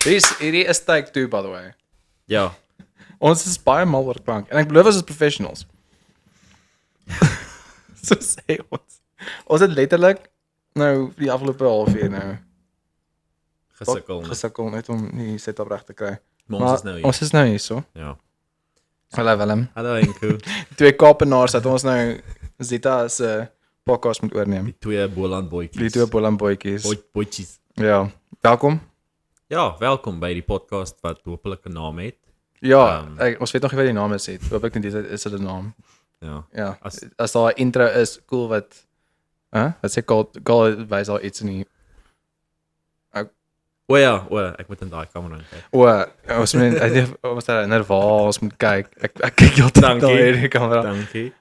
Hierdie is take 2 by the way. Ja. Ons is baie mal oor klank en ek belowe ons is professionals. So sê ons. Ons het letterlik nou die afgelope halfuur nou gesukkel net om die setup reg te kry. Maar ons is nou hier. Ons is nou hier so. Ja. Hallo Willem. Hallo Enko. Twee Kaapenaars dat ons nou Zita se podcast moet oorneem. Die twee Boland boetjies. Die twee Boland boetjies. Boetjies. Ja. Welkom. Ja, welkom by die podcast wat hopelik 'n naam het. Ja, ons weet nog nie wat die naam is het. Hoop ek net is dit 'n naam. Ja. Ja. As daar 'n intro is, cool wat wat sê Gaal wys al iets in die ek moet in daai kamera kyk. Ons moet ons daar nervaal, ons moet kyk. Ek kyk heeltyd na hierdie kamera. Dankie.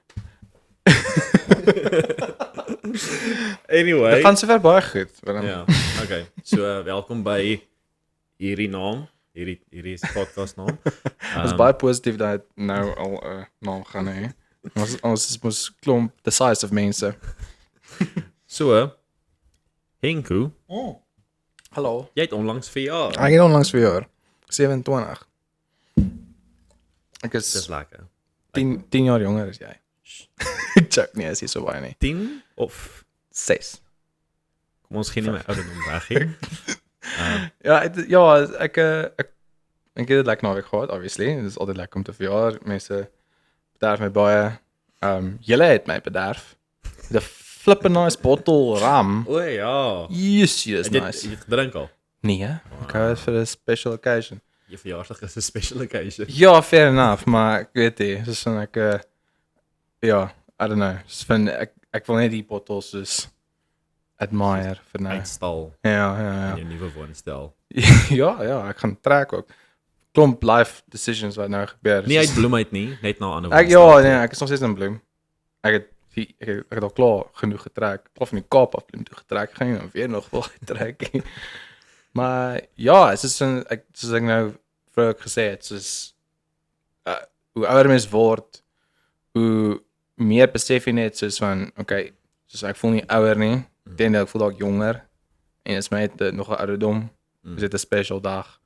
Anyway. Dit gaan sover baie goed, Willem. Ja, okay. So welkom by hierdie naam. Hierdie is die podcast naam. Ons is baie positief dat nou al 'n naam gaan hê. Ons mos klomp the size of mense. So Henku, Hallo. jy het onlangs verjaar. Ek het onlangs verjaar. 27. Ek Dis is lekker. 10 jaar jonger as jy. Ek check nie, is jy so baie nie. 10 of 6. kom ons gee nie my ouderdom weg hier. Ja, ek het dit lekker naweek gehad, obviously. Dit is altyd lekker om te verjaar. Mense bederf my baie. Julle het my bederf. The flippin' nice bottle rum. O ja. Yes, Het nice. jy gedrink al? Nee, ek hou dit vir 'n special occasion. Jou verjaarsdag is 'n special occasion. Ja, fair enough, maar ek weet nie, soos van ek ja, I don't know. Soos van ek wil net die bottles soos admire vir nou. Uitstal Ja. in jou nuwe woonstel. ja, ek gaan trek ook. Klomp life decisions wat nou gebeur. Nie uit Bloem uit nie, net na 'n ander Ek woonstel. ek is nog steeds in Bloem. Ek het al klaar genoeg getrek. Of van die Kaap af Bloem toe getrek. Ek gaan nie nou weer nog wil trek nie. Maar ja, soos ek nou vir ek gesê het, soos hoe ouer mens word, hoe meer besef jy net soos van, okay, soos ek voel nie ouer nie, ek voel dalk jonger en is my net nog 'n ouderdom. Dis net 'n special dag.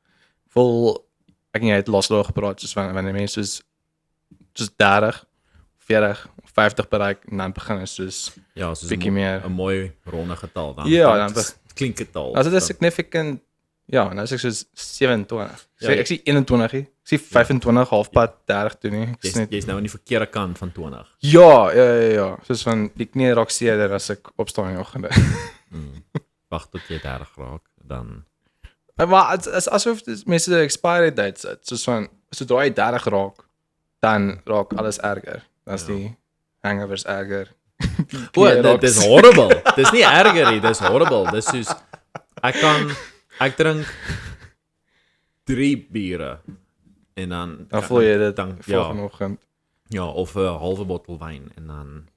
Ek en jy het laas gepraat soos van wanneer mense soos 30, 40, 50 bereik en dan begin is soos Ja, soos bietjie meer. 'n mooi ronde getal dan. Ja, dan klink getal. as dit is significant, ja, nou is ek soos 27. Ja, Ek sê 21 nie. Ek sê 25 halfpad 30 toe nie. Jy's nou aan die verkeerde kant van 20. Ja. Soos van die knie raak seerder as ek opstaan in die oggende. Wag tot jy 30 raak, dan Maar het is asof mense die expiry date sit. Soos van sodra jy 30 raak, dan raak alles erger. Dan is die hangovers erger. dit is horrible. Dis nie erger nie, dis horrible. Dis soos ek drink 3 biere en dan voel jy dit dan volgende oggend. Ja, of 'n halwe bottel wyn en dan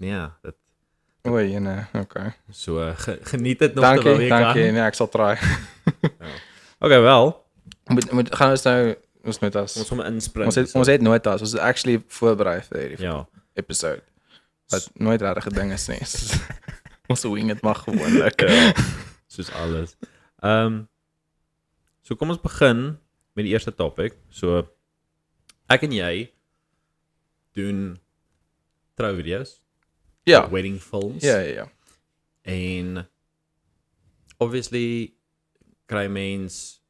dit Oei, nee, okay. so geniet dit nog terwyl jy kan. Dankie. Nee, ek sal try. Okay, wel. Moet gaan ons nou ons notas. Ons gaan inspring. Ons het notas. Ons is actually voorberei vir hierdie episode. Wat nooit regtig 'n ding is nie. Ons wing dit maar gewoonlik. Soos alles. So kom ons begin met die eerste topic. So ek en jy doen trouvideo's. Ja. Wedding films. Ja. En obviously kry mens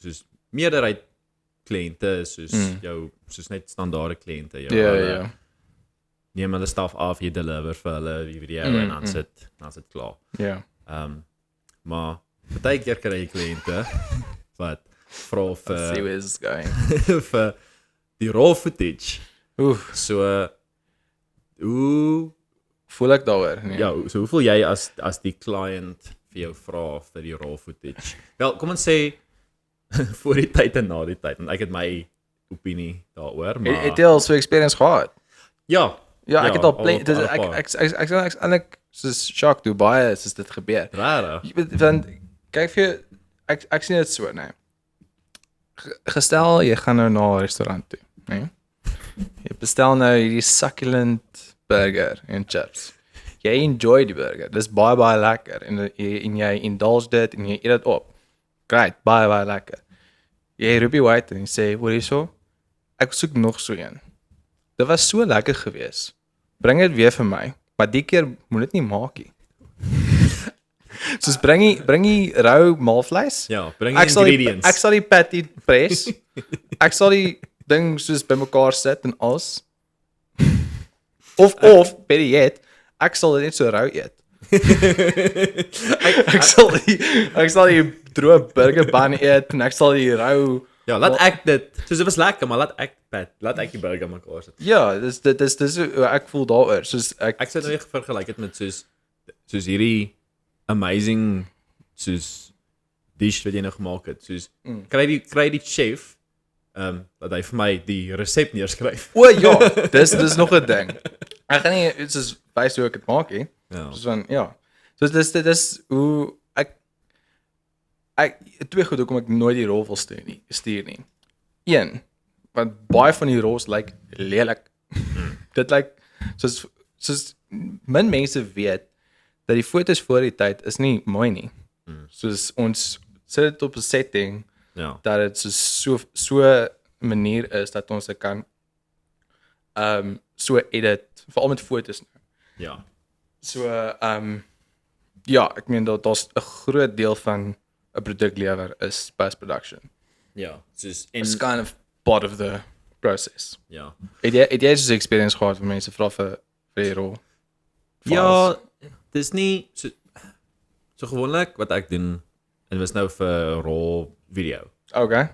soos meerderheid kliënte soos jou soos net standaarde kliënte. Ja. Neem hulle staf af, jy deliver vir hulle die video en dan sit klaar. Ja. Maar baie keer kry jy kliënte wat vra See where this is going. vir die raw footage. Oef, So hoe voel ek daaroor? Nee. ja, so hoe voel jy as die client vir jou vra vir die raw footage? Wel, kom ons sê voor die tyd en na die tyd, want ek het my opinie daaroor, maar Het jy al so experience gehad? ja, Ja, ek het al paar. ek eintlik soos shocked hoe baie is dit gebeur. Rare. Jy weet, want kyk vir jou, ek sien dit so, nee. Gestel jy gaan nou na 'n restaurant toe, nee. Jy bestel nou hierdie succulent burger en chips. Jy enjoy die burger. Dis baie lekker en jy indulge dit en jy eet dit op. great, baie lekker. Jy roep die waiter en jy sê, hoor hierso, ek soek nog so een. Dit was so lekker geweest. Bring dit weer vir my, maar die keer moet dit nie maak nie. Soos bring die rou maalvleis. Ja, bring die ingredients. Ek sal die patty press. Ek sal die ding soos bymekaar sit en alles. Of beter yet, ek sal dit net so rou eet. ek sal die droë burger bun eet en ek sal die rou. Ja, laat ek dit. Soos dit was lekker, maar laat ek die burger mekaar sit. Ja, dis hoe ek voel daaroor. Soos Ek sou dit vergelyk dit met soos hierdie amazing soos dish wat jy nou gemaak het. Soos kry die chef dat hy vir my die resep neerskryf. O ja, dis nog 'n ding. Ek gaan nie soos wys hoe ek dit maak nie. Ja. Soos van ja. Soos dis hoe ek twee goed hoekom ek nooit die rol wil stuur nie. Een, want baie van die rols lyk lelik. Dit lyk soos min mense weet dat die foto's voor die tyd is nie mooi nie. Soos ons sit dit op 'n setting Ja. dat dit so manier is dat ons dit kan so edit, veral met foto's nou. Ja. So ja, ek meen daar's 'n groot deel van 'n produklewer is post-production. Ja. Soos It's kind of part of the process. ja. Het jy soos 'n experience gehad waar mense vra vir die rol? Ja, dis nie so gewoonlik wat ek doen en was nou vir raw video. Okay.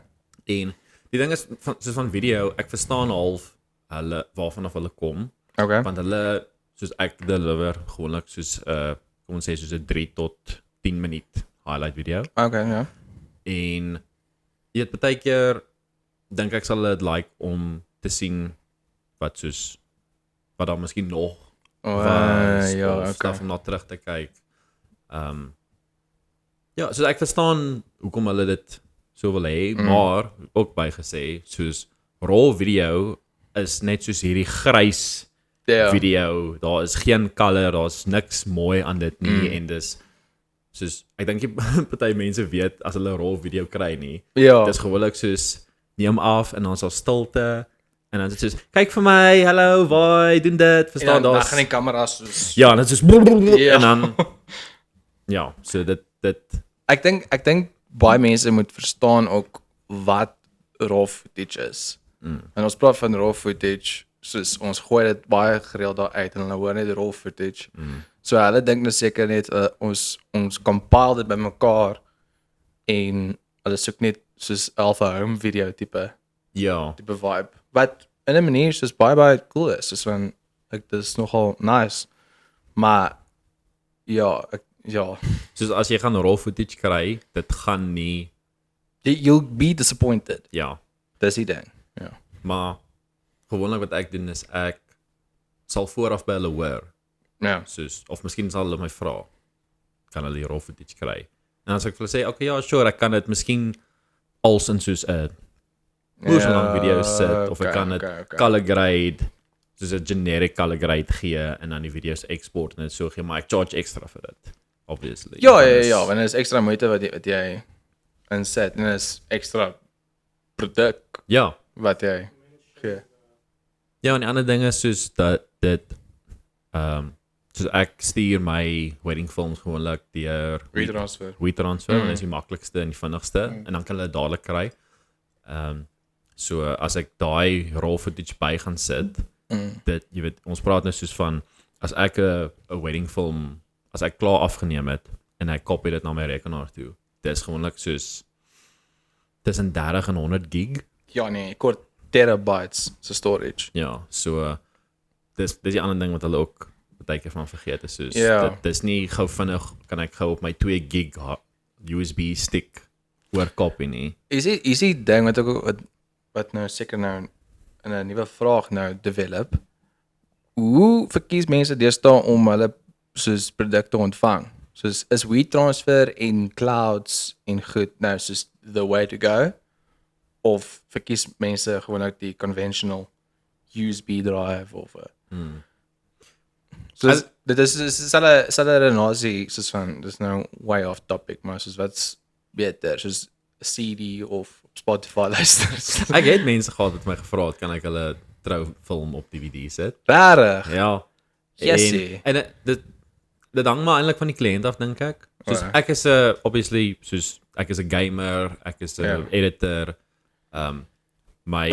En die ding is soos van video, ek verstaan half hulle waarvan hulle kom, Okay. want hulle soos ek deliver gewoonlik soos kom ons sê soos 'n 3 tot 10 minuut highlight video. Okay, ja. En jy weet baie keer dink ek sal dit like om te sien wat daar miskien nog was ja, of okay. stuff om na terug te kyk. Ja, so ek verstaan hoekom hulle dit so wil hê, maar ook bygesê soos raw video is net soos hierdie grys Ja. video. Daar is geen color, daar's niks mooi aan dit nie en dis soos ek dink party mense weet as hulle raw video kry nie. Ja. Dis gewoonlik soos neem af en dan is daar stilte en dan is dit soos kyk vir my, hallo, waai, doen dit, verstaan dan daar's gaan die kameras soos ja, en dit is Ja. en dan ja, so dit Ek dink baie mense moet verstaan ook wat raw footage is. En ons praat van raw footage, soos ons gooi dit baie gereeld daar uit en hulle hoor net raw footage. So hulle dink nou seker net ons compile dit bymekaar en hulle soek net soos alpha home video tipe vibe. Wat in 'n manier soos baie cool is. Soos van ek dis nogal nice. Maar ja, soos as jy gaan raw footage kry, dit gaan nie you'll be disappointed. ja, Dis die ding. Ja. maar gewoonlik wat ek doen is ek sal vooraf by hulle hoor, Ja. soos of miskien sal hulle my vra, kan hulle die raw footage kry? En as ek vir hulle sê, okay, ja, sure, ek kan dit miskien als in soos 'n lang video sit of ek kan dit color grade, soos 'n generic color grade gee en dan die video's export en dit so gee, maar ek charge extra vir dit, obviously. Ja, want dit is extra moeite wat jy inset en dit is extra produk Ja. wat jy gee. Ja, en die ander ding is soos dat dit soos ek stuur my wedding films gewoonlik deur Retransfer. WeTransfer, want dit is die maklikste en die vinnigste en dan kan hulle dadelik kry. So as ek daai raw footage by gaan sit, dit jy weet, ons praat nou soos van as ek 'n wedding film as ek klaar afgeneem het en ek copy dit na my rekenaar toe. Dis gewoonlik soos tussen 30 en 100 gig. Ja nee, ek hoor terabytes se storage. Ja, so dis die ander ding wat hulle ook baie keer van vergeet is soos Ja. dis nie gou vinnig kan ek gou op my 2 gig USB stick oor copy nie. Is die ding wat nou seker nou in 'n nuwe vraag nou develop. Hoe verkies mense deesdae om hulle soos produkte ontvang? Soos is WeTransfer en clouds en goed nou soos the way to go? Of verkies mense gewoon ook die conventional USB drive of soos dit is hulle redenasie soos van dis nou way off topic maar soos beter, soos 'n CD of op Spotify luister. Ek het mense gehad wat my gevra het, kan ek hulle troufilm op DVD sit? Rarig. Ja. Jessie. En dit hang maar eintlik van die kliënt af dink ek. Soos Ja. ek is obviously soos ek is 'n gamer, ek is 'n Ja. editor. My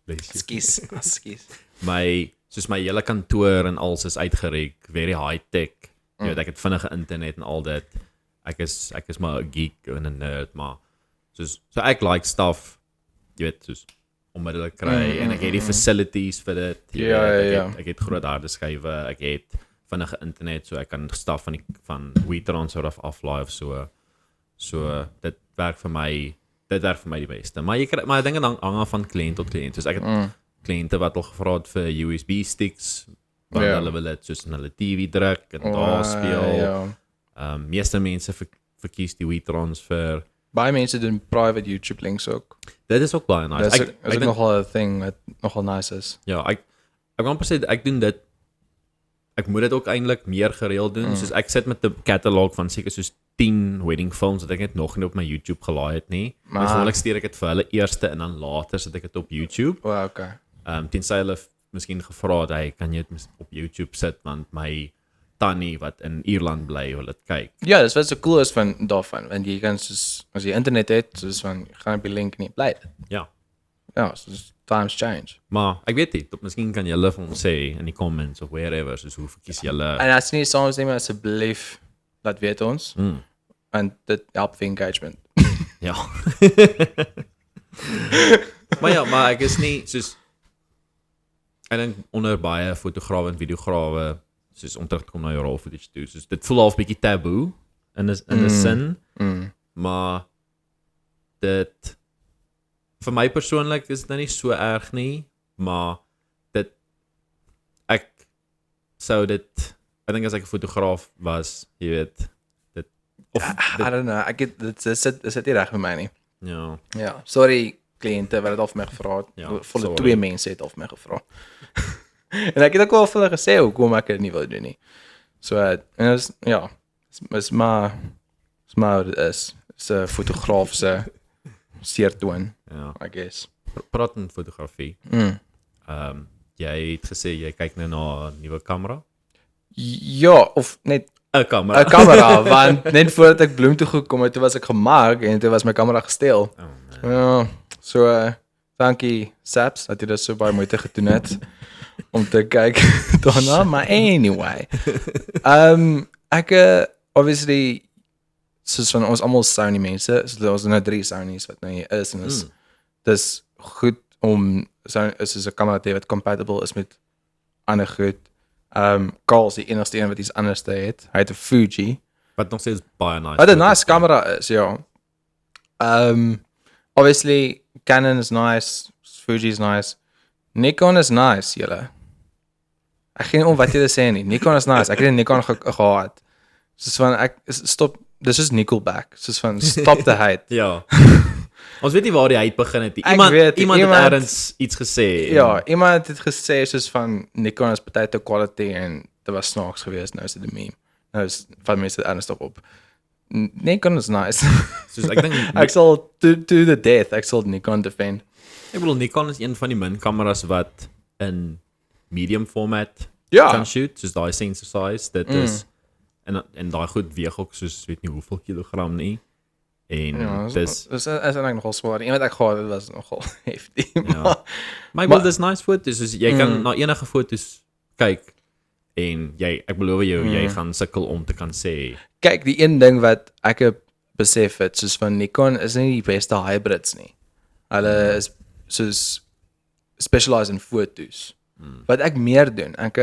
Ekskuus. soos my hele kantoor en alles is uitgereg, very high tech. Jy weet ek het vinnige internet en al dit. Ek is maar 'n geek en 'n nerd, maar so ek like stuff, jy weet, soos onmiddellik kry en ek het die facilities vir dit. Jy weet, ek het groot harde skywe, ek het vinnige internet, so ek kan stuff van WeTransfer aflaai of so. So dit werk vir my die beste. Maar ek dink dit hang af van kliënt tot kliënt. Soos ek het kliënte wat al gevra het vir USB sticks, want hulle wil dit soos in hulle TV druk en daar speel. Meeste mense verkies die WeTransfer. Baie mense doen private YouTube links ook. Dit is ook baie nice. Dit is ook nogal 'n thing wat nogal nice is. Ja, ek kan amper sê ek doen dit. Ek moet dit ook eintlik meer gereeld doen. Soos ek sit met 'n catalog van seker soos 10 wedding films wat ek net nog nie op my YouTube gelaai het nie. Maar gewoonlik stuur ek dit vir hulle eerste en dan later sit ek dit op YouTube. Okay. Tensy hulle miskien gevra het, "Hey, kan jy dit op YouTube sit want my tannie wat in Ierland bly wil dit kyk." Ja, dis wat so cool is van daarvan, want jy kan soos as jy internet het, soos van gaan op die link en jy bly dit. Ja. Ja, soos times change. Maar ek weet nie, miskien kan julle vir ons sê in die comments of wherever, soos hoe verkies julle. En as jy nie saamstem asseblief laat weet ons. Want dit help vir engagement. Ja. maar ek is nie soos ek dink onder baie fotograwe en videograwe soos om terug te kom na jou raw footage toe. Soos dit voel half 'n bietjie taboe in 'n sin. Maar dit vir my persoonlik is dit nou nie so erg nie, maar ek dink as ek 'n fotograaf was, jy weet, I don't know, dit sit nie reg met my nie. Ja. Ja, sorry kliënte wat dit al vir my gevra het. Ja, Volle 2 mense het al vir my gevra. En ek het ook wel vir hulle gesê hoekom ek dit nie wil doen nie. So en is maar dit is 'n fotograaf se seertoon, Ja. I guess. Praat in fotografie. Jy het gesê jy kyk nou na 'n nuwe kamera. Ja, of net 'n kamera. 'n kamera, want net voordat ek Bloem toe gekom het, toe was ek gemaak en toe was my kamera gesteel. Ja, so dankie Saps dat jy dit so baie moeite gedoen het om te kyk daarna, maar anyway. Ek obviously soos van ons almal Sony mense, so ons nou 3 Sonys wat nou hier is en dis goed om is 'n kamera te hê wat compatible is met ander goed. Carl is die enigste een wat iets anders te het. Hy het 'n Fuji. Wat nog steeds baie nice. Wat 'n nice kamera is, ja. Obviously Canon is nice, Fuji is nice. Nikon is nice, julle. Ek geen om wat jy sê nie. Nikon is nice. Ek het 'n Nikon gehad. Soos van stop, dis is Nickelback. Soos van stop the hate. Ja. Ons weet nie waar die hate begin het nie. Iemand het ergens iets gesê. Ja, iemand het gesê soos van Nikon is baie te quality en dit was snaaks geweest, nou is dit 'n meme. Nou is van mense dit ernstig op. Nikon is nice. Soos ek dink ek sal to the death, ek sal Nikon defend. Ek bedoel Nikon is een van die min kameras wat in medium format kan shoot, soos daai sensor size. Dit is en daai goed weeg ook soos weet nie hoeveel kilogram nie. En ja, dis is eintlik nogal swaar. Een wat ek gehad het was nogal heftig. Ja. Maar ek bedoel dis nice foto's, soos jy kan na enige foto's kyk en ek beloof jou jy gaan sukkel om te kan sê. Kyk, die een ding wat ek besef het, soos van Nikon is nie die beste hybrids nie. Hulle is soos specialized in foto's. Wat ek meer doen, ek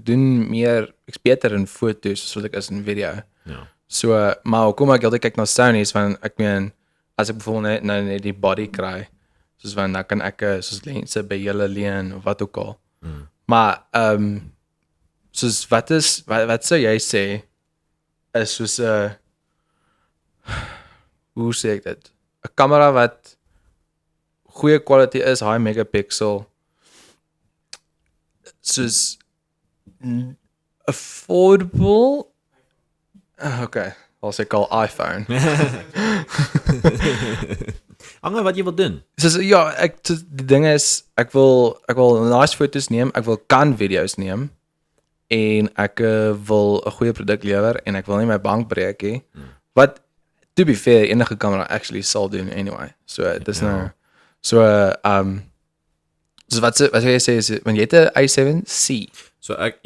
doen meer, ek's beter in foto's as wat ek is in video. Ja. So, maar hoekom ek altyd kyk na Sony's, van ek meen, as ek byvoorbeeld net die body kry, soos van, dan kan ek soos lense by julle leen, of wat ook al. Maar, soos, wat sou jy sê, is soos, hoe sê ek dit? 'n Kamera wat goeie quality is, high megapixel, soos affordable. Okay, als ek al iPhone. Hang wat jy wil doen. So ja, die ding is ek wil nice foto's neem, ek wil kan video's neem en ek wil 'n goeie produk lewer en ek wil nie my bank breek nie. Wat to be fair enige kamera actually sal doen anyway. So dis nou so wat jy sê is want jy het 'n i7C. So ek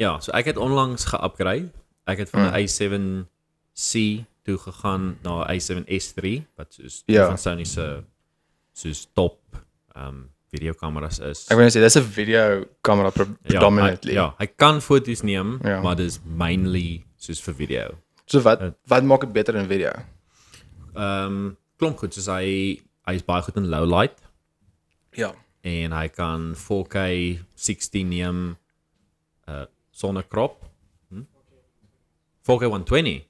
het onlangs ge-upgrade. Ek het van 'n i7C toe gegaan na 'n i7S3 wat soos van Sony se soos top videokameras is. Ek wil net sê dis 'n video kamera predominantly. Hy kan foto's neem, maar dis mainly soos vir video. So wat maak dit beter in video? Klomp goed, soos hy is baie goed in low light. Ja. En hy kan 4K 16 neem sonder crop. 4K 120.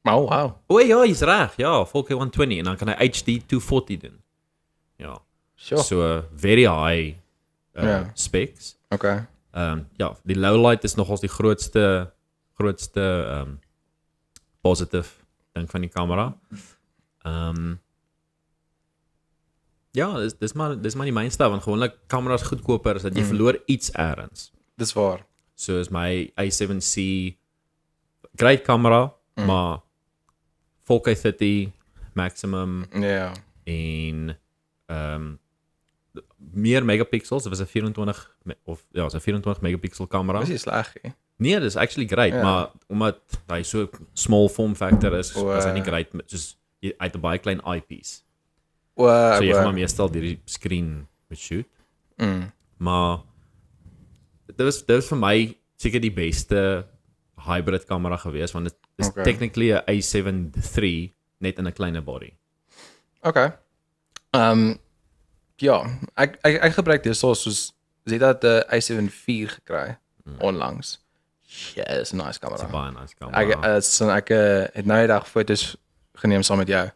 Oh, wow. O ja, jy's reg. Ja, 4K 120 en dan kan hy HD 240 doen. Ja. Sure. So very high specs. Okay. Die low light is nogals die grootste positive ding van die kamera. Dis maar die mainstay want gewoonlik kameras goedkoper is dat jy verloor iets ergens. Dis waar. So is my i7C great kamera, maar 4K 30 maximum en meer megapixels. Dit was 'n 24 megapixel kamera. Dis nie sleg nie. Nee, dis actually great, maar omdat hy so small form factor is, was hy nie great soos hy het 'n baie klein eyepiece. So jy gaan maar meestal die screen met shoot. Maar dit was vir my seker die beste hybrid kamera gewees want dit is technically 'n i7 III net in 'n kleiner body. Okay. Ja, ek gebruik dit soos jy het 'n i7 IV gekry onlangs. Ja, dis 'n nice kamera. Dis 'n baie nice kamera. Ek het nou die dag foto's geneem saam met jou.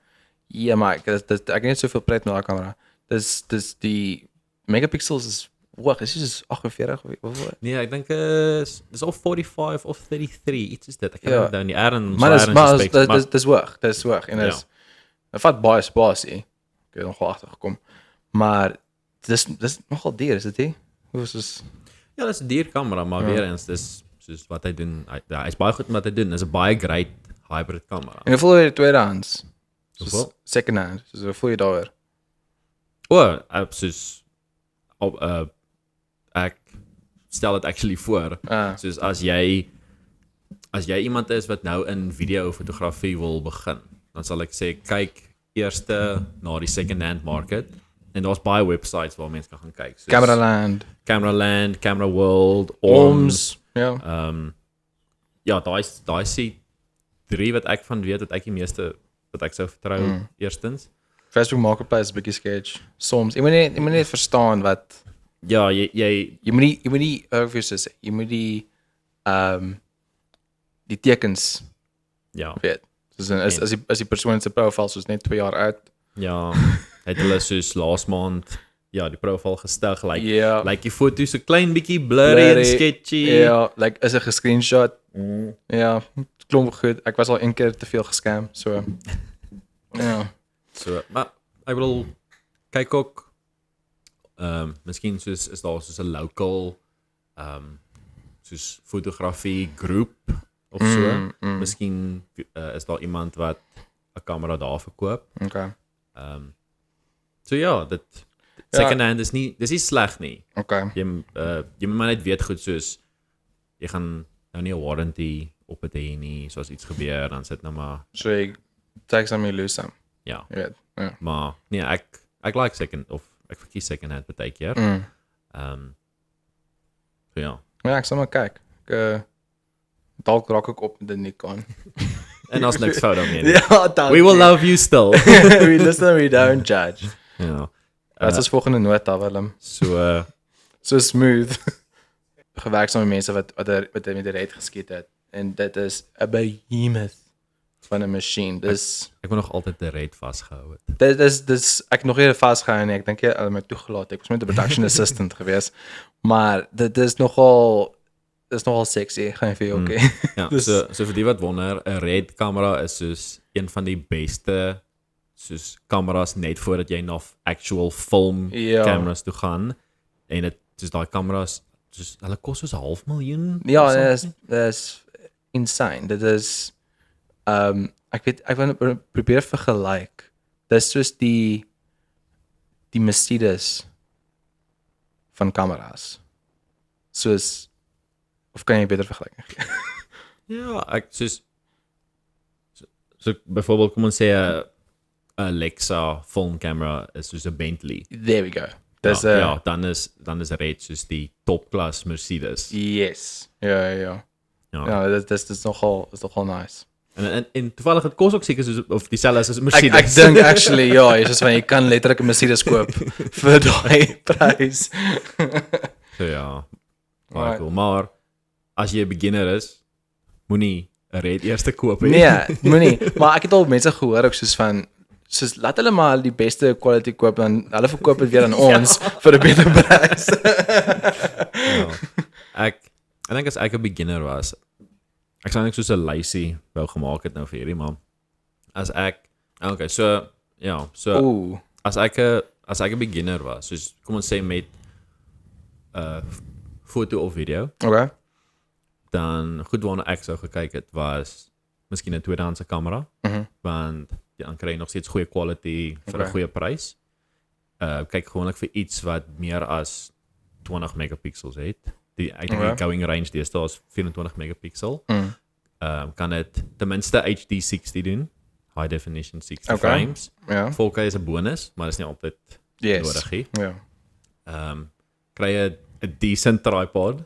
Ja, maar ek het net soveel pret met daai kamera. Dis die megapixels is is dit 48 of wat? Nee, ek dink dis of 45 of 33, iets is dit. Ek kan onthou nie erns. Maar dis hoog en dit vat baie spasie. Ek het nog agtergekom. Maar dis nogal duur, is dit nie? Hoe is dit? Ja, dis 'n duur kamera, maar weer eens dis soos wat hy doen. Hy's baie goed met wat hy doen. Dis 'n baie great hybrid kamera. En hoeveel jy tweedehands? Hoeveel? Second hand. Soos hoeveel jy daaroor? Soos ek stel dit actually voor. Soos as jy iemand is wat nou in video fotografie wil begin, dan sal ek sê kyk eers na die second hand market en daar's baie websites waar mense kan gaan kyk. Cameraland, Camera World, OMS. Daai se 3 wat ek van weet dat ek die meeste wat ek sou vertrou eerstens. Facebook Marketplace is 'n bietjie sketch. Soms jy moet net verstaan wat jy moet nie jy moet die tekens weet. Soos as die persoon se profiel soos net 2 jaar oud. Ja, het hulle soos laas maand die profiel gestig like die foto so klein bietjie blurry en sketchy. Ja, like is 'n gescreenshot. Ja, klomp goed. Ek was al een keer te veel gescam, so ja. So, maar ek wil kyk ook miskien soos is daar soos 'n local soos fotografie groep of so. Miskien is daar iemand wat 'n kamera daar verkoop. Okay. So ja, dit second hand dis nie sleg nie. Okay. Jy moet maar net weet goed soos jy gaan nou nie 'n warranty op dit hê nie, soos iets gebeur dan sit nou maar so jy take some you lose some. Ja. Jy weet. Ja. Maar nee, ek like ek verkies second hand baie keer. So ja. Ja, ek sal maar kyk. Dalk raak ek op met 'n Nikon. En as niks fout daarmee nie. Ja, dankie. We will love you still. We listen, we don't judge. Ja. Wat is volgende nota, Willem? So smooth. Gewerk saam met mense wat met die red geskiet het en dit is 'n behemoth van 'n masjien. Dis ek wou nog altyd die red vasgehou het. Dis ek nog nie vasgehou nie. Ek dink hulle het my toegelaat. Ek was met 'n production assistant gewees. Maar dit is nogal is nogal sexy, gaan vir jou oké. Ja, Dus- so vir die wat wonder, 'n RED kamera is soos een van die beste soos kameras net voordat jy na actual film Ja. cameras toe gaan. En dit soos daai kameras, soos hulle kos soos 500,000. Ja, of dat something. is insane. Dit is ek wil probeer vergelyk. Dit is soos die Mercedes van kameras. Soos of kan jy beter vergelyk? Ja, ek soos so byvoorbeeld kom ons sê 'n Alexa film camera is soos 'n Bentley. There we go. Dis Ja, dan is RED soos die topklas Mercedes. yes. Ja. Ja. Ja, dit is nogal nice. En toevallig het kos ook seker soos of dieselfde as 'n Ek Mercedes. dink actually ja, jy van jy kan letterlik 'n Mercedes koop vir daai prys. So ja. Baie Right. cool. Maar as jy 'n beginner is, moenie 'n RED eers koop hê. Nee, moenie. Maar ek het al mense gehoor ook soos laat hulle maar die beste quality koop dan hulle verkoop dit weer aan ons vir 'n beter prys. Ja. Ek dink as ek 'n beginner was, ek sou net soos 'n lysie wou gemaak het nou vir hierdie maar as ek okay, so Ooh. as ek 'n beginner was, soos kom ons sê met foto of video, Okay. dan goed waarna ek sou gekyk het was miskien 'n tweedehandse kamera, want dan kry jy nog steeds goeie quality vir 'n Okay. goeie prys. Kyk gewoonlik vir iets wat meer as 20 megapixels het. Ek dink die going range deesdae is 24 megapixel. Kan dit ten minste HD 60 doen, high definition 60 Okay. frames. Ja. 4K is 'n bonus, maar dit is nie altyd Yes. nodig nie. Ja. Kry jy 'n decent tripod,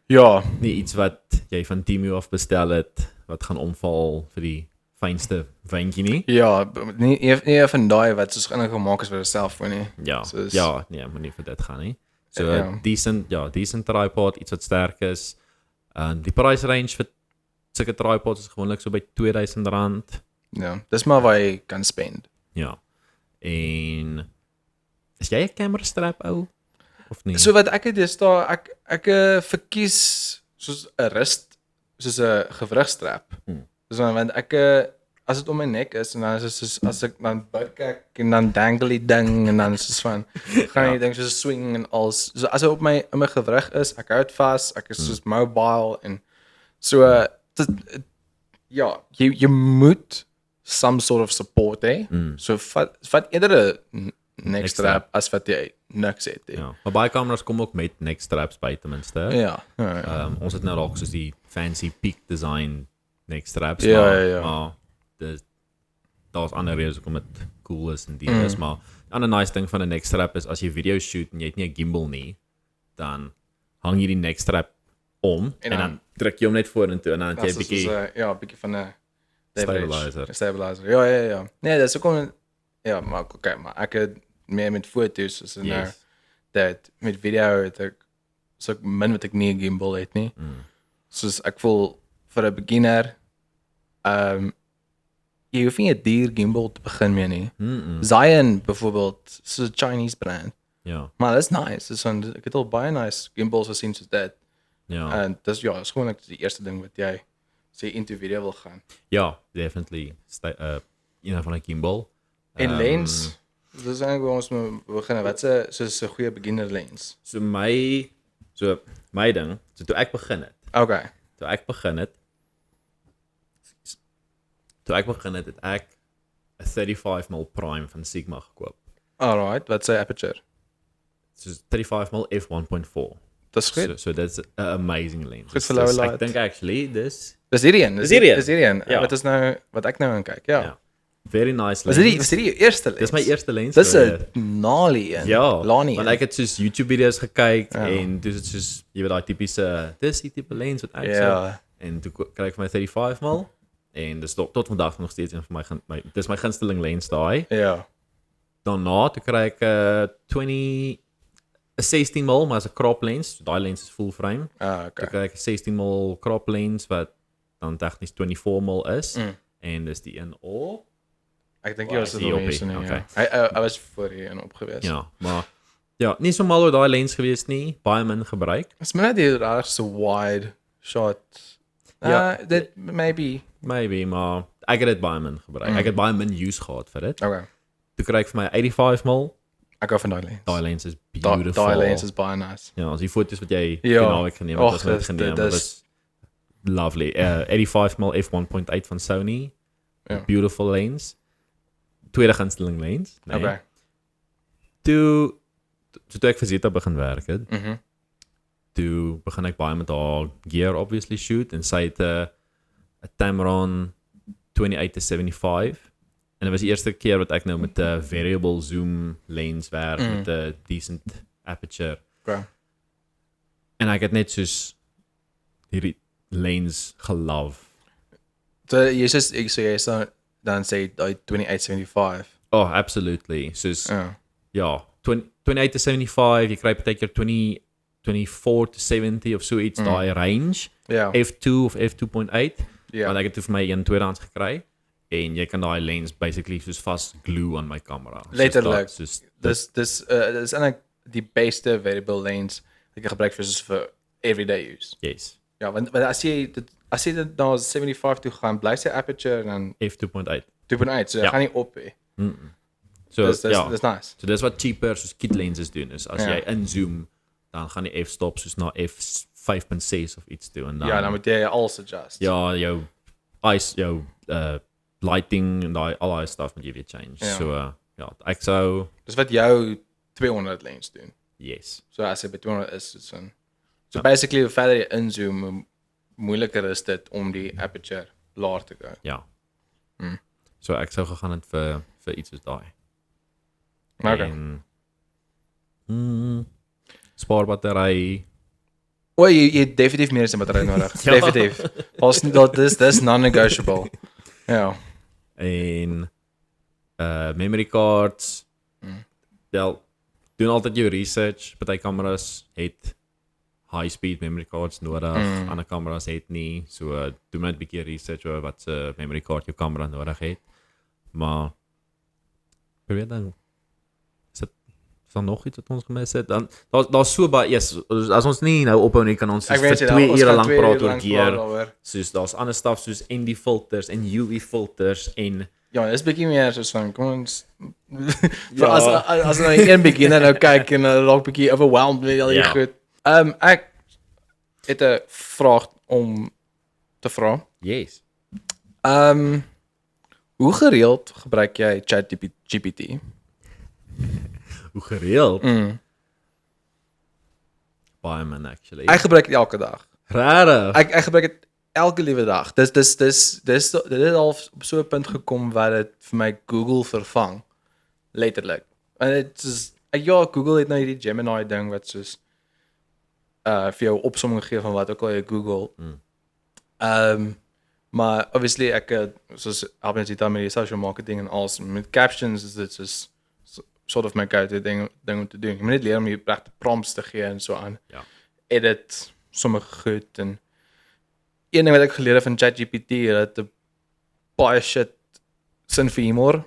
Ja, nie iets wat jy van Temu af bestel het wat gaan omval vir die fynste wyntjie nie. ja, nie van daai wat soos eintlik gemaak is vir 'n selfoon nie. Ja, Soos- nee, moenie vir dit gaan nie. So Ja. decent tripod, iets wat sterk is. Die price range vir sulke tripods is gewoonlik so by R2000. Ja, dis maar waar jy kan spend. Ja. En is jy 'n camera strap ou of nie? So wat ek het deesdae ek verkies soos 'n rust, soos 'n gewrigstrap. Dis want ek as dit om my nek is en dan is dit soos as ek dan buik ek en dan dangle die ding en dan is dit van gaan jy dink soos 'n swing en als so as dit op my in my gewrig is, ek hou dit vas, ek is soos mobile en so ja, jy moet some sort of support hê. So vat eerder 'n neck strap as wat jy niks het. Ja, maar baie kameras kom ook met neck straps by ten minste. Ja. Ons het nou dalk soos die fancy peak design neck straps, Ja, maar, ja. maar daar's ander redes hoekom dit cool is en duur is, maar 'n ander nice ding van 'n neck strap is as jy video shoot en jy het nie 'n gimbal nie, dan hang jy die neck strap om en dan druk jy hom net vorentoe en dan het jy 'n bietjie ja, 'n bietjie van 'n Stabilizer. Ja. Nee, dis ook om ja, maar okay, maar ek het meer met foto's as nou Yes. dat met video het ek so min wat ek nie 'n gimbal het nie. Soos ek voel vir 'n beginner jy hoef nie 'n duur gimbal te begin mee nie. Zion byvoorbeeld, so 'n Chinese brand. Ja, Maar dis nice. Ek het al baie nice gimbals gesien soos dit. ja. En dis ja, is gewoon die eerste ding wat jy sê into video wil gaan. Ja, definitely. Een van 'n gimbal. En lens, dis eintlik waar ons moet begin. Wat se soos 'n goeie beginner lens? So my ding, so toe ek begin het, Okay. het ek 'n 35mm prime van Sigma gekoop. Alright, wat se aperture? So 35mm f1.4. Dis goed. So that's 'n amazing lens. Goed vir low Ek light. dink actually dis Dis hierdie een. Dis hierdie een. Dis hierdie een. Ja. Wat is nou wat ek nou aan kyk? Ja. Ja. very nice Was lens. dit die eerste lens? Dis my eerste lens. Dis gewees. 'n Nali een. Ja, Lani. want ek het soos YouTube video's gekyk Ja. en dis dit soos jy weet daai tipiese dis die tipe lens wat ek Ja. sou en toe kry ek vir my 35mm en dis tot vandag nog steeds een van my dis my gunsteling lens daai. Ja. Daarna toe kry ek 'n 16mm maar as 'n crop lens. So daai lens is full frame. Ah, Toe okay. kry ek 'n 16mm crop lens wat dan tegnies 24mm is en dis die een op. Ek dink Waar jy was is dit die nog op nie hier? so nie. Okay. Hy was voor hier en op gewees. Ja, maar ja, nie so mal oor daai lens gewees nie. Baie min gebruik. Is maar net die regste wide shot. Ja. Dit maybe. Maybe, maar ek het dit baie min gebruik. Ek het baie min use gehad vir dit. Okay. Toe kry ek vir my 85mm. Ek hou van daai lens. Daai lens is beautiful. Daai lens is baie nice. Ja, as die foto's wat jy Ja. naweek geneem het, Och, was net dis- geneem. dis- Dit was lovely. 85mm f1.8 van Sony. Ja. Beautiful lens. Tweede gunsteling lens. Nee. Okay. Toe ek vir Zeta begin werk het, Mhm. toe begin ek baie met haar gear obviously shoot en sy het 'n Tamron 28-75 en dit was die eerste keer wat ek nou met 'n variable zoom lens werk met 'n decent aperture. Okay. En ek het net soos hierdie lens gelove. So jy sê dan sê daai 2875. Oh, absolutely. Soos Ja. 28-75, jy kry partykeer 24-70 of so iets daai range. Ja. F2 of F2.8. Ja. Want ek het toe vir my een tweedehands gekry en jy kan daai lens basically soos vas glue aan my kamera. Letterlik. Soos Dis eintlik die beste variable lens wat jy gebruik vir everyday use. yes, Ja, want as jy dit na 75 toe gaan, bly sy aperture dan F2.8. 2.8, so Ja. gaan nie op hê. So Dis ja. dis nice. So dis wat cheaper soos kit lenses doen is as Ja. jy inzoom dan gaan die f-stop soos na f5.6 of iets toe en dan Ja, dan moet jy alles adjust. ja, jou jou lighting en al daai stuff moet jy weer change. Ja. So ja, ek sou Dis wat jou 200 lens doen. yes. So as jy by 200 is, dit so. So basically hoe verder jy inzoom, hoe moeiliker is dit om die aperture laer te kry. Ja. So ek sou gegaan het vir iets soos daai. Okay. En, spaar battery. O, jy het definitief meer as 'n battery nodig. Ja. Definitief. Dis non-negotiable. Ja. En memory cards. Wel, doen altyd jou research. Party kameras het high speed memory cards nodig. Ander kameras het nie. So doen net 'n bietjie research oor wat se memory card jou kamera nodig het. Maar probeer dan is daar nog iets wat ons gemis het? Dan daar's so baie as ons nie nou ophou nie kan ons Ek vir weet jy, 2 ons ure gaan lank 2 praat ure oor lank gear. praat daaroor. Soos daar's ander stuff soos ND filters en UV filters en Ja, dis bietjie meer soos van kom ons Ja. as nou een beginner nou kyk en raak bietjie overwhelmed met al die Ja. goed. Ek het 'n vraag om te vra. yes. Hoe gereeld gebruik jy ChatGPT? Hoe gereeld? Baie man actually. Ek gebruik dit elke dag. Rare. Ek gebruik dit elke liewe dag. Dit het al op so 'n punt gekom waar dit vir my Google vervang. Letterlik. En dit is ja, Google het nou hierdie Gemini ding wat soos vir jou opsomming gee van wat ook al jy Google. Maar obviously ek soos help net dit met die social marketing en alles met captions is dit soos sort of my go-to ding om te doen. Jy moet net leer om die regte prompts te gee en so aan. Ja. Edit sommige goed en een ding wat ek geleer het van ChatGPT dat 'n baie shit sin vir humor.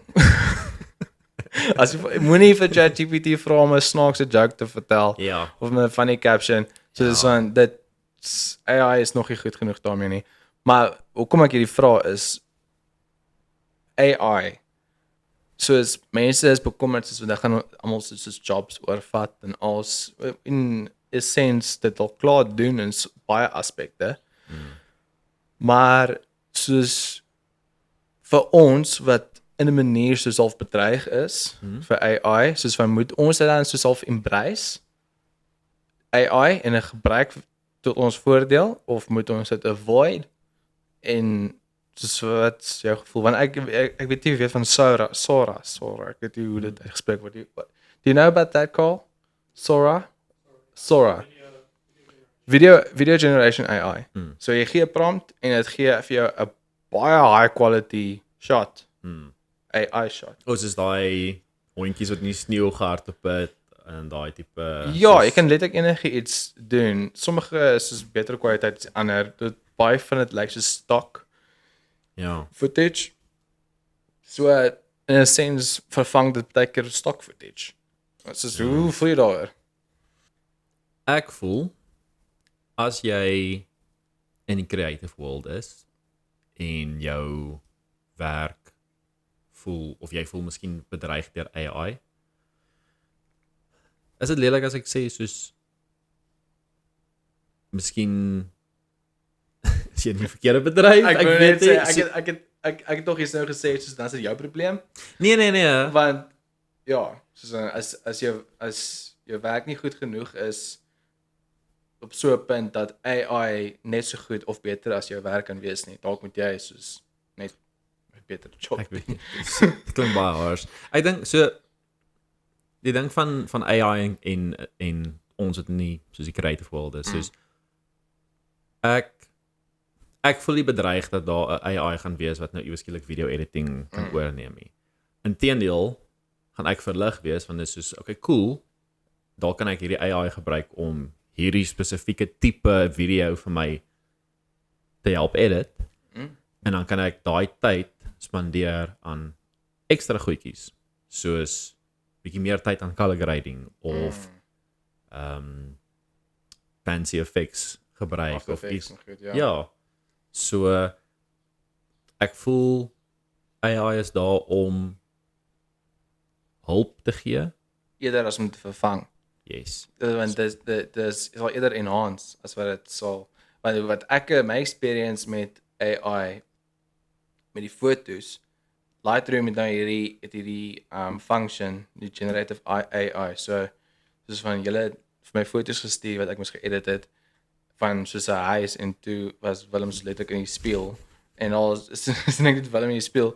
As jy moenie vir ChatGPT vra om 'n snaakse joke te vertel Ja. of met 'n funny caption. So dis van dit AI is nog nie goed genoeg daarmee nie. Maar hoekom ek hierdie vra is AI. Soos mense is bekommerd soos hulle gaan almal soos jobs oorvat en als in 'n sense dit al klaar doen in baie aspekte. Maar soos vir ons wat in 'n manier soos half bedreig is vir AI, soos van moet ons dit dan soos half embrace AI en 'n gebruik tot ons voordeel of moet ons dit avoid en soos wat jou gevoel want ek weet nie weet van Sora ek weet nie hoe dit uitgespreek word. Do you know about that call? Sora. Video generation AI. So jy gee 'n prompt en dit gee vir jou 'n baie high quality shot. AI shot. Ons is daai hondjies wat nie sneeu gehardop het en daai tipe Ja, jy kan letterlik enigiets doen. Sommige is soos beter kwaliteit as ander. Dit baie van dit lyk soos stock ja. footage. So in 'n sense vervang dit baie keer stock footage. Soos hoe voel jy daaroor? Ek voel as jy in die creative world is en jou werk voel of jy voel miskien bedreig deur AI. Is dit lelik as ek sê soos miskien is jy in die verkeerde bedryf? Ek weet nie. Ek het tog iets nou gesê soos dan is dit jou probleem. Nee. Want ja, soos as jou werk nie goed genoeg is op so 'n punt dat AI net so goed of beter as jou werk kan wees nie. Dalk moet jy soos net 'n beter job Ek weet nie. Dit klink baie hard. Ek dink so die ding van AI en ons het nie soos die creative world is. Soos ek voel nie bedreig dat daar 'n AI gaan wees wat nou iewes skielik video editing kan oorneem nie. Inteendeel gaan ek verlig wees want dit is soos okay, cool. Daar kan ek hierdie AI gebruik om hierdie spesifieke tipe video vir my te help edit. En dan kan ek daai tyd spandeer aan ekstra goedjies soos bietjie meer tyd aan color grading of fancy effects gebruik of iets. Ja. So ek voel AI is daar om hulp te gee. Eerder as om te vervang. Yes. Want dis sal eerder enhance as wat dit sal. Want wat my experience met AI met die fotos, Lightroom het nou hierdie function, die generative AI. So soos van julle vir my foto's gestuur wat ek mos geëdit het van soos 'n huis en toe was Willem se letterlik in die spieël en al is ek dit Willem in die spieël.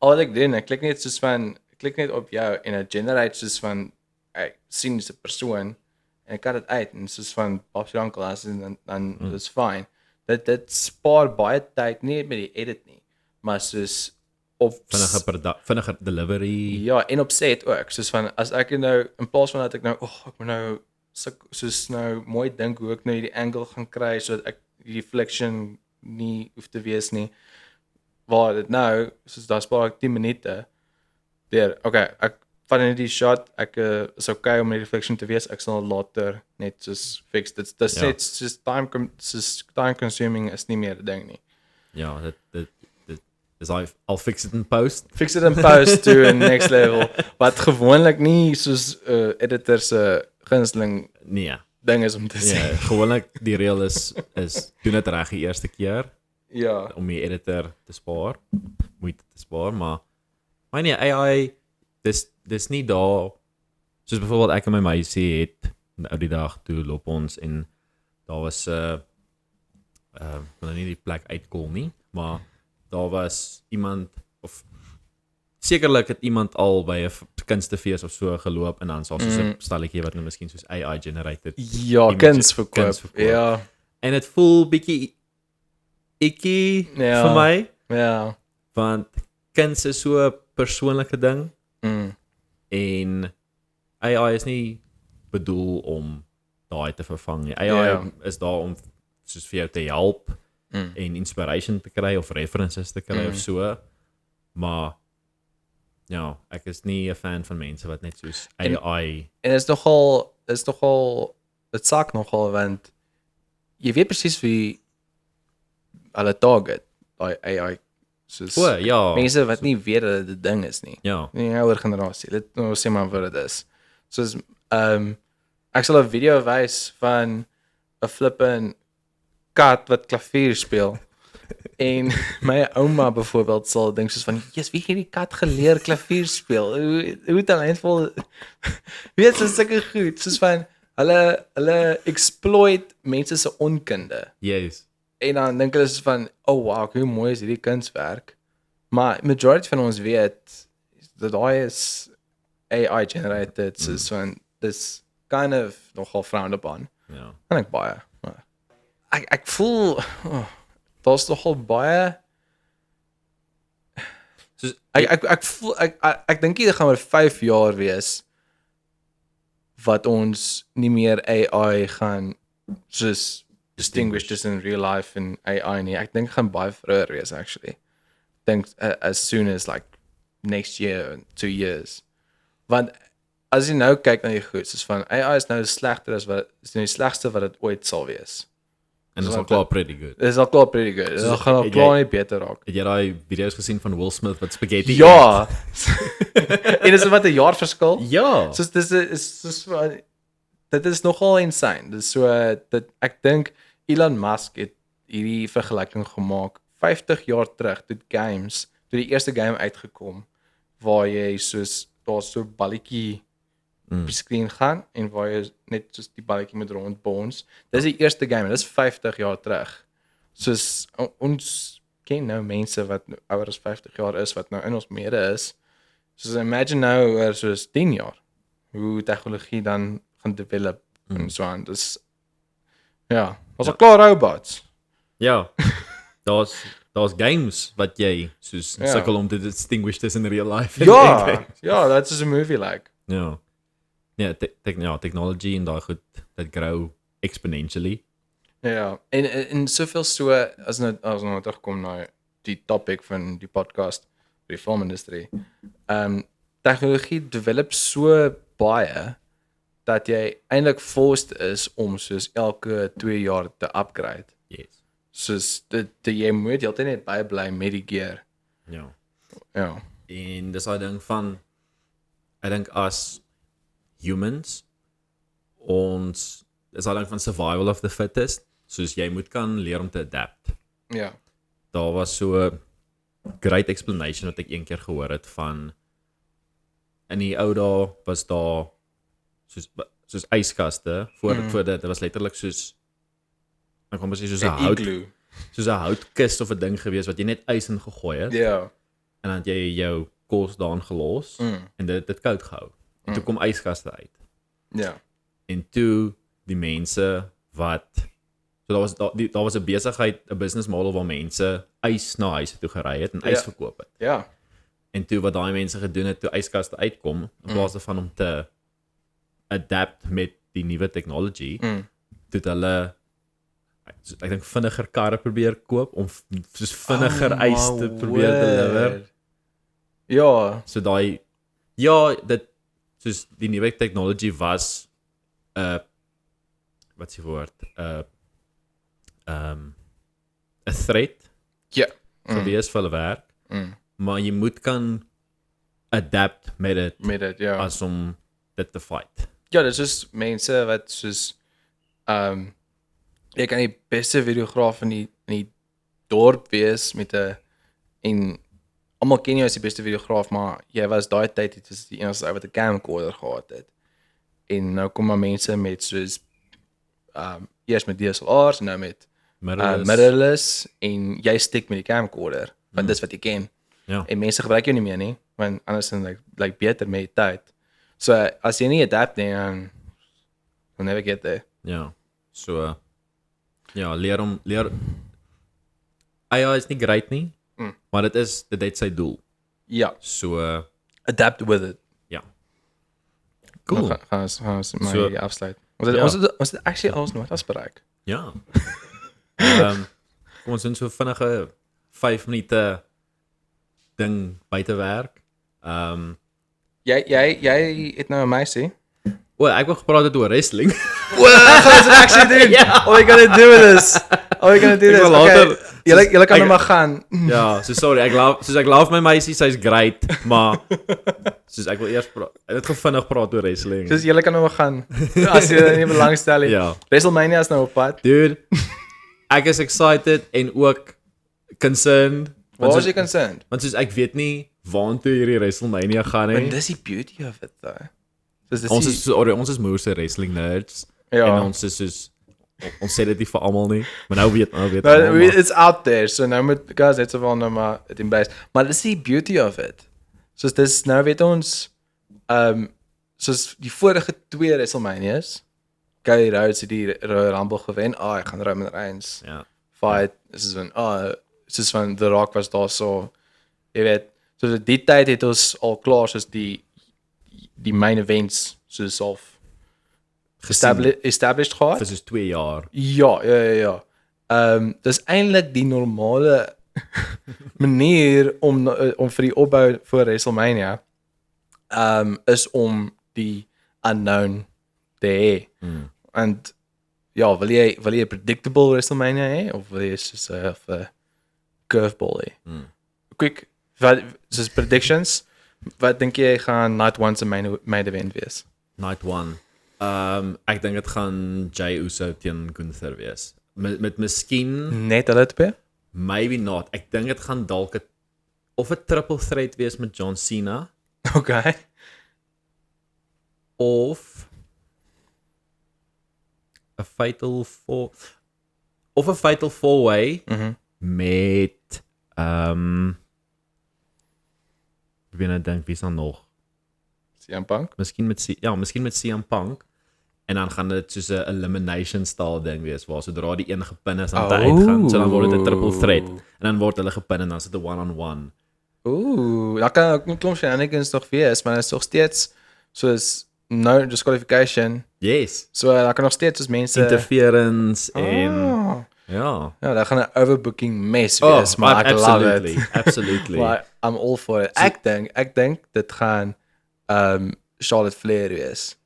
Al wat ek doen, ek klik net op jou en dit generate soos van ek sien dis 'n persoon en ek kat dit uit en soos van Bob se uncle as en dan dis fine. Dit spaar baie tyd nie met die edit nie, maar soos op vinniger delivery. Ja, en op set ook. Soos van as ek nou in plaas van dat ek nou ek moet nou soos nou mooi dink hoe ek nou hierdie angle gaan kry sodat ek die reflection nie hoef te wees nie. Waar dit nou soos daar spaar ek 10 minute. Okay, ek van in die shot, ek is okay om die reflection te wees. Ek sal later net soos fix dit. Dis net soos time consuming is nie meer 'n ding nie. Ja, dit is I'll fix it in post. Fix it in post to a next level. Wat gewoonlik nie soos editor se gunsteling ding is om te sê. Ja, gewoonlik die reël is doen dit reg die eerste keer. Ja. Om die editor te spaar, moeite te spaar, maar nee, AI dis nie daar soos byvoorbeeld ek en my meisie het nou die dag toe loop ons en daar was wil nie die plek uitkom nie, maar daar was iemand of sekerlik het iemand al by 'n kunstefees of so geloop en dan sal soos 'n stalletjie wat nou miskien soos AI generated. Ja, kuns verkoop. Ja. En dit voel bietjie icky vir my. Ja. Want kuns is so 'n persoonlike ding. En AI is nie bedoel om daai te vervang nie. AI is daar om soos vir jou te help en inspiration te kry of references te kry of so. Maar ja, ek is nie 'n fan van mense wat net soos AI en is nogal dit sak nogal want jy weet presies wie hulle target daai AI soos mense wat nie weet dat dit 'n ding is nie. Ja. Nie ouer generasie. Dit nou sê maar wat dit is. Soos ek sal 'n video wys van 'n flippin kat wat klavier speel. En my ouma byvoorbeeld sal dink soos van, "Jesus, wie het hierdie kat geleer klavier speel? Hoe talentvol." Weet jy sulke goed, soos van hulle exploit mense se onkunde. Yes. En dan dink hulle soos van, "Oh wow, hoe mooi is hierdie kunswerk." Maar majority van ons weet dat daai is AI generated, soos van dis kind of nogal frowned upon. Ja. En ek baie. Maar ek voel daar's nogal baie soos ek voel ek dink dit gaan oor 5 jaar wees wat ons nie meer AI gaan soos distinguish tussen real life en AI nie. Ek dink gaan baie vroeër wees actually. Think as soon as like next year, 2 years. Want as jy nou kyk na die goed, soos van AI is nou slegter as wat is nou die slegste wat dit ooit sal wees. En dit is al klaar pretty good. Dit is al klaar pretty good. Dit gaan al klaar nie beter raak. Het jy daai video's gesien van Will Smith wat spaghetti Ja. En is wat 'n jaar verskil? Ja. Soos dit is nogal insane. Dis so dat ek dink Elon Musk het hierdie vergelyking gemaak 50 jaar terug toe die eerste game uitgekom waar jy soos daar's so 'n balletjie op die skerm gaan en waar jy net soos die balletjie moet rondbounce. Dis die eerste game, dis 50 jaar terug. Soos ons ken nou mense wat ouer as 50 jaar is wat nou in ons mede is. Soos imagine nou oor soos 10 jaar hoe tegnologie dan gaan develop en so aan. Dis ja, was al klaar robots. Ja. Daar's games wat jy soos sukkel om te distinguish tussen real life en Ja, ja, that's just a movie like. Ja. Ja, technology en daai goed dat grow exponentially. Ja, en soveel so as nou terugkom na die topic van die podcast, die filmindustrie. Tegnologie develop so baie dat jy eintlik forced is om soos elke 2 jaar te upgrade. Yes. Soos jy moet heeltyd net bybly met die gear. Ja. Ja. En dis daai ding van ek dink as humans ons is daai ding van survival of the fittest, soos jy moet kan leer om te adapt. Ja. Daar was so 'n great explanation wat ek een keer gehoor het van in die ou dae was daar soos yskaste voor dit was letterlik soos ek kom sê soos 'n houtkist of 'n ding gewees wat jy net ys in gegooi het. Ja. En dan het jy jou kos daarin gelos en dit koud gehou. En toe kom yskaste uit. Ja. En toe die mense wat daar was 'n besigheid, 'n business model waar mense ys na huise toe gery het en ys verkoop het. Ja. En toe wat daai mense gedoen het toe yskaste uitkom in plaas daarvan om te adapt met die nuwe technology, toe het hulle ek dink vinniger karre probeer koop om soos vinniger ys te probeer deliver. Ja. So daai dit soos die nuwe technology was wat is die woord? 'n threat. Ja. Gewees vir hulle werk. Maar jy moet kan adapt met dit ja. as om dit te fight. Ja, dit is mense wat soos jy kan die beste videograaf in die dorp wees met 'n en almal ken jou as die beste videograaf, maar jy was daai tyd het is die enigste ou wat 'n camcorder gehad het. En nou kom maar mense met soos eers met DSLR's en nou met mirrorless en jy stick met die camcorder, want dis wat jy ken. Ja. En mense gebruik jou nie meer nie, want anders dan like beter met die tyd. So as jy nie adapt nie, dan you'll never get there. Ja. So ja, leer AI is nie great nie, maar dit het sy doel. Ja. So Adapt with it. ja. Cool. Nou, gaan ons maar So- hier afsluit. Ons het actually alles nooit bereik. Ja. Kom ons doen so vinnige 5 minute ding buite werk. Jy het nou 'n meisie. Ek wil gepraat het oor wrestling. Gaan ons dit actually doen? Ja. Oh, we're gonna do this. Oh, we're gonna do Ek this. wil later- Okay. Julle kan nou maar gaan. Ja, so sorry, ek love my meisie, sy's great, maar soos ek wil eers net vinnig praat oor wrestling. Soos julle kan nou maar gaan. As jy nie belangstel nie. Ja. WrestleMania is nou op pad. Dude, ek is excited en ook concerned. Waar is jy concerned? Want soos ek weet nie waartoe hierdie WrestleMania gaan En nie. dis die beauty of it though. Soos Ons is moerse wrestling nerds. Ja. En ons is soos ons sê dit nie vir almal nie, maar nou weet almal. It's out there, so nou moet guys net sowel nou maar dit embrace. Maar dis die beauty of it. Soos dis nou weet ons soos die vorige 2 WrestleManias, Cody Rhodes het die Royal Rumble gewen. Ek gaan Roman Reigns Ja. fight. Dis is soos van The Rock was daar so, jy weet, so die tyd het ons al klaar soos die main events soos half established gehad. Vir soos 2 jaar. Ja. Dis eintlik die normale manier om vir die opbou vir WrestleMania is om die unknown te hê. En ja, wil jy 'n predictable WrestleMania hê of wil jy soos 'n curveball hê? Quick, wat soos predictions. Wat dink jy gaan Night 1 se main event wees? Night 1. Ek dink dit gaan Jey Uso teen Gunther wees. Met miskien Net hulle twee? maybe not. Ek dink dit gaan dalk of 'n triple threat wees met John Cena Okay. of 'n fatal four-way met ek weet net dink wie's dan nog? CM Punk? Miskien met CM Punk. En dan gaan dit soos 'n elimination style ding wees waar sodra die een gepin is dan uitgaan. So dan word dit 'n triple threat en dan word hulle gepin en dan is dit 'n one-on-one. Ooh, daar kan ook 'n klomp shenanigans nog wees, maar dit is nog steeds soos no disqualification. Yes. So daar kan nog steeds soos mense Interference en ja, daar gaan 'n overbooking mes wees, maar ek love it. Absolutely. Maar I'm all for it. Ek dink dit gaan Charlotte Flair wees.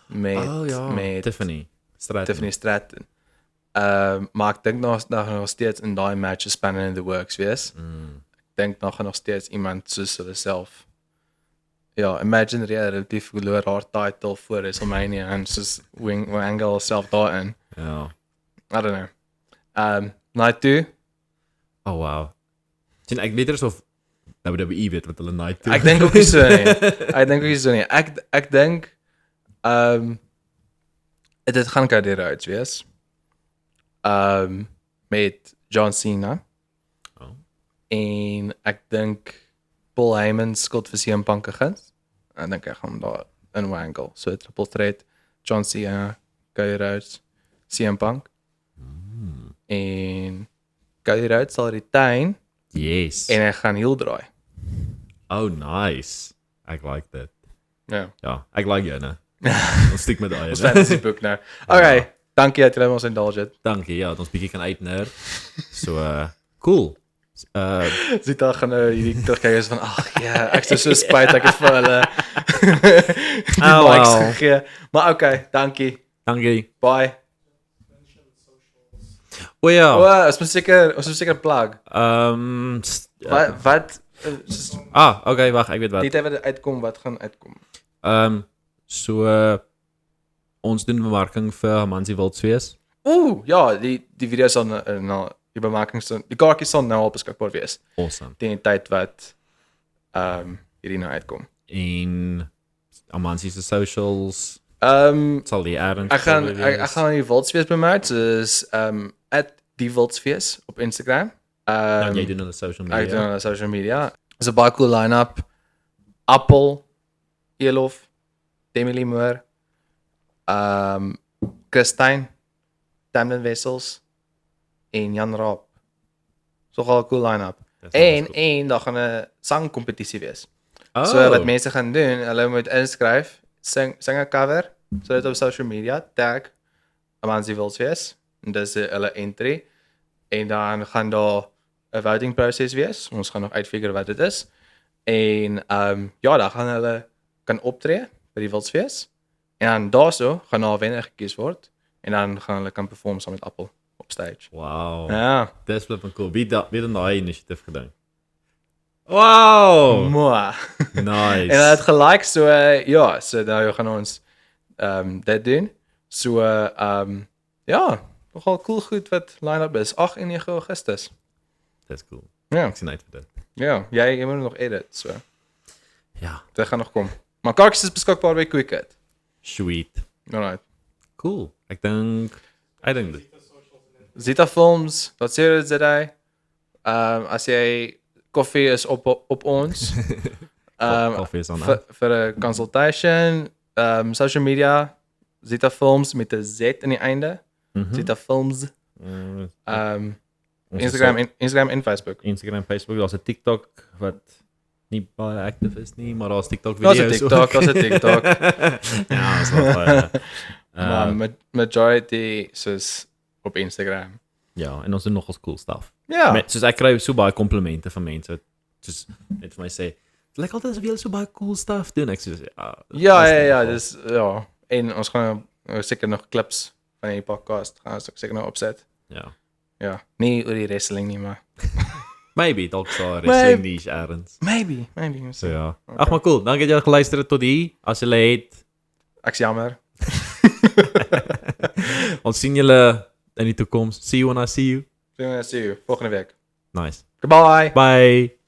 Met Tiffany Stratton. Maar ek dink nog steeds in daai match spanning in the works wees. Ek dink nog steeds iemand soos hulle self. Ja, imagine relatief verloor haar title voor WrestleMania en soos Angle self daarin. Ja. I don't know. Night 2. Oh wow. Sien ek weet of WWE weet wat hulle Night 2. Ek dink ook nie so nie. Ek dink dit gaan Cody Rhodes wees. Met John Cena. En ek dink Paul Heyman skuld vir CM Punk gegee. Ek dink hy gaan daar in Angle. So triple threat, John Cena, Cody Rhodes, CM Punk. En Cody Rhodes sal retain. Yes. En hy gaan heel draai. Oh nice. Ek like that. Ja. Ja, ek like jou nou. Ons stiek met daai. Ons fantasy boek nou. Okay, dankie dat jy ons indulge het. Dankie. Ja, dat ons bietjie kan uitnerd. So cool. Sit daar gaan nou hierdie terugkykers van ja, ek is so spyt ek het vir hulle likes gegee. Maar okay, dankie. Bye. O ja. Ons moet seker plug. Wat Okay, wag, ek weet wat. Net wat uitkom, wat gaan uitkom. So ons doen bemarking vir Hamansi Wildswees. Ja, die video sal nou die bemarkings die kaartjies sal nou al beskikbaar wees. Awesome. Teen die tyd wat hierdie nou uitkom. En Hamansi se socials sal die erns. Ek gaan die Wildswees bemark, soos @die Wildswees op Instagram. Dan jy doen hulle social media. Ek doen hulle social media. Is 'n baie cool line-up. Appel, Elof, Demi Lee Moore, Christine, Tamlin Wessels en Jan Raap. So 'n cool line-up. En daar gaan 'n sangkompetisie wees. So wat mense gaan doen, hulle moet inskryf, sing 'n cover, so dit op social media tag Hamansi Wildswees en dis hulle entry en dan gaan daar 'n voting proses wees. Ons gaan nog uitfigure wat dit is. En ja, dan gaan hulle kan optree by die Wildswees. En dan daarso gaan daar 'n wenner gekies word en dan gaan hulle kan perform saam met Appel op stage. Wow. Ja. Dis flippin cool. Wie dan daai initiatief gedink? Wow. Mooi. Nice. En het gelike so ja, so nou gaan ons dit doen. So ja, nogal cool goed wat line-up is. 8 en 9 Augustus. Dis cool. Ja. Ek sien uit vir dit. Ja, jy moet nog edit, so. Ja. Dit gaan nog kom. Maar kaartjies is beskikbaar by Quicket. Sweet. Alright. Cool. Ek dink dit. Zita Films, wat sê jy? As jy koffie is op ons. Koffie is aan. Vir 'n consultation, social media, Zita Films met 'n Z aan die einde. Zita Films. Instagram en Facebook. Instagram, Facebook, daar's 'n TikTok wat nie baie aktief is nie, maar daar's TikTok video's. Daar's 'n TikTok. Ja, is wel baie. Maar majority soos op Instagram. Ja, en ons doen nogals cool stuff. Ja. Soos ek kry so baie komplimente van mense wat soos net vir my sê, "Dit lyk altyd asof jy so baie cool stuff doen." Ek sê ja, dis ja. En ons gaan seker nog clips van die podcast gaan ons ook seker nou opset. Ja. Ja, nie oor die wrestling nie, maar Maybe, dalk sal wrestling niche ergens. maybe. So ja. Ag maar cool. Dankie dat jy geluister het tot hier. As jy het, Ek's jammer. ons sien julle in die toekoms. See you when I see you. See you volgende week. Nice. Goodbye. Bye.